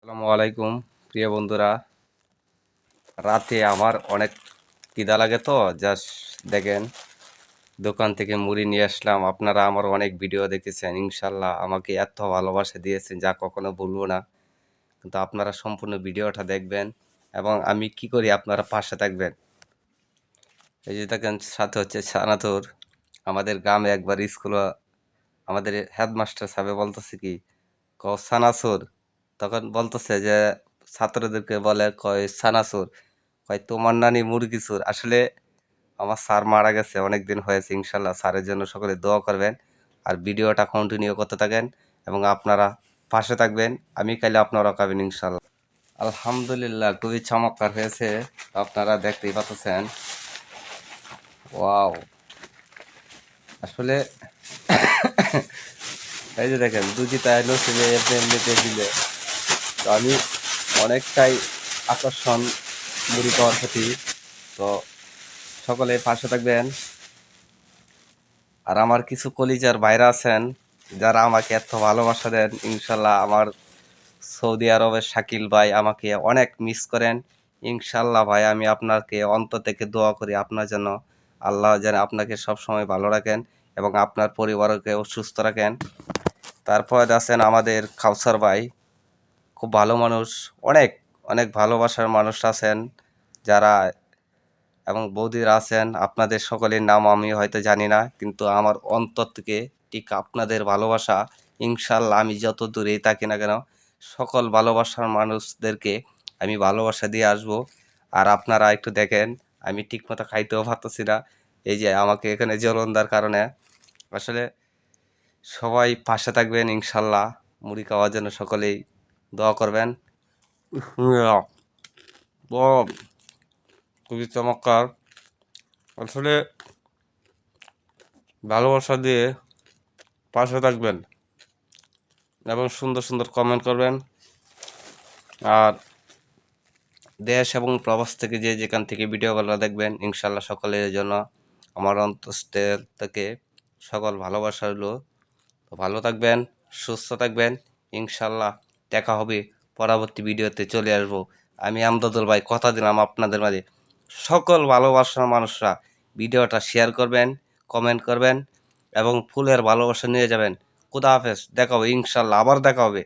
আসসালামু আলাইকুম প্রিয় বন্ধুরা। রাতে আমার অনেক খিদা লাগে, তো জাস্ট দেখেন দোকান থেকে মুড়ি নিয়ে আসলাম। আপনারা আমার অনেক ভিডিও দেখেছেন, ইনশাল্লাহ আমাকে এত ভালোবাসা দিয়েছেন যা কখনো ভুলবো না। কিন্তু আপনারা সম্পূর্ণ ভিডিওটা দেখবেন এবং আমি কি করি আপনারা পাশে থাকবেন। এই যে দেখেন সাথে হচ্ছে সানাতুর। আমাদের গ্রামে একবার স্কুলে আমাদের হেডমাস্টার সাহেব বলতেছে কি, সানাসুর। তখন বলতেছে যে ছাত্রদেরকে বলে, কয় সানাসুর, কয় তোমার নানি মুরগি চোর। আসলে আমার স্যার মারা গেছে, অনেক দিন হয়েছে। ইনশাল্লাহ স্যারের জন্য সকলে দোয়া করবেন আর ভিডিওটা কন্টিনিউ করতে থাকেন এবং আপনারা পাশে থাকবেন। আমি কাইলে আপনারা খাবেন ইনশাল্লাহ। আলহামদুলিল্লাহ খুবই চমৎকার হয়েছে, আপনারা দেখতেই পাচ্ছেন। ওয়াও, আসলে এই যে দেখেন দুজি তাই নসিবে এমনি এমনিতে দিলে, তো আমি অনেকটাই আকর্ষণ মুড়ি খাওয়ার প্রতি। তো সকলে পাশে থাকবেন। আর আমার কিছু কলিজার ভাইরা আছেন যারা আমাকে এত ভালোবাসা দেন, ইনশাল্লাহ আমার সৌদি আরবের শাকিল ভাই আমাকে অনেক মিস করেন। ইনশাল্লাহ ভাই, আমি আপনাকে অন্তর থেকে দোয়া করি আপনার জন্য, আল্লাহ যেন আপনাকে সবসময় ভালো রাখেন এবং আপনার পরিবারকেও সুস্থ রাখেন। তারপর আছেন আমাদের কাউসার ভাই, খুব ভালো মানুষ। অনেক অনেক ভালোবাসার মানুষ আছেন যারা, এবং বৌদিরা আছেন। আপনাদের সকলের নাম আমি হয়তো জানি না, কিন্তু আমার অন্তর থেকে ঠিক আপনাদের ভালোবাসা, ইনশাল্লাহ আমি যত দূরেই থাকি না কেন সকল ভালোবাসার মানুষদেরকে আমি ভালোবাসা দিয়ে আসব। আর আপনারা একটু দেখেন, আমি ঠিকমতো খাইতেও পারতেছি না, এই যে আমাকে এখানে জ্বলন্দার কারণে। আসলে সবাই পাশে থাকবেন ইনশাল্লাহ, মুড়ি খাওয়ার জন্য সকলেই দোয়া করবেন। খুবই চমৎকার। আসলে ভালোবাসা দিয়ে পাশে থাকবেন এবং সুন্দর সুন্দর কমেন্ট করবেন। আর দেশ এবং প্রবাস থেকে যে যেখান থেকে ভিডিওগুলো দেখবেন, ইনশাল্লাহ সকলের জন্য আমার অন্তঃস্থল থেকে সকল ভালোবাসা হলো। তো ভালো থাকবেন, সুস্থ থাকবেন। ইনশাল্লাহ দেখা হবে পরবর্তী ভিডিওতে, চলে আসবো। আমি আমদাদুল ভাই কথা দিলাম আপনাদের মাঝে সকল ভালোবাসার মানুষরা ভিডিওটা শেয়ার করবেন, কমেন্ট করবেন এবং ফুলের ভালোবাসা নিয়ে যাবেন। খুদা হাফেজ, দেখা হবে ইনশাল্লাহ, আবার দেখা হবে।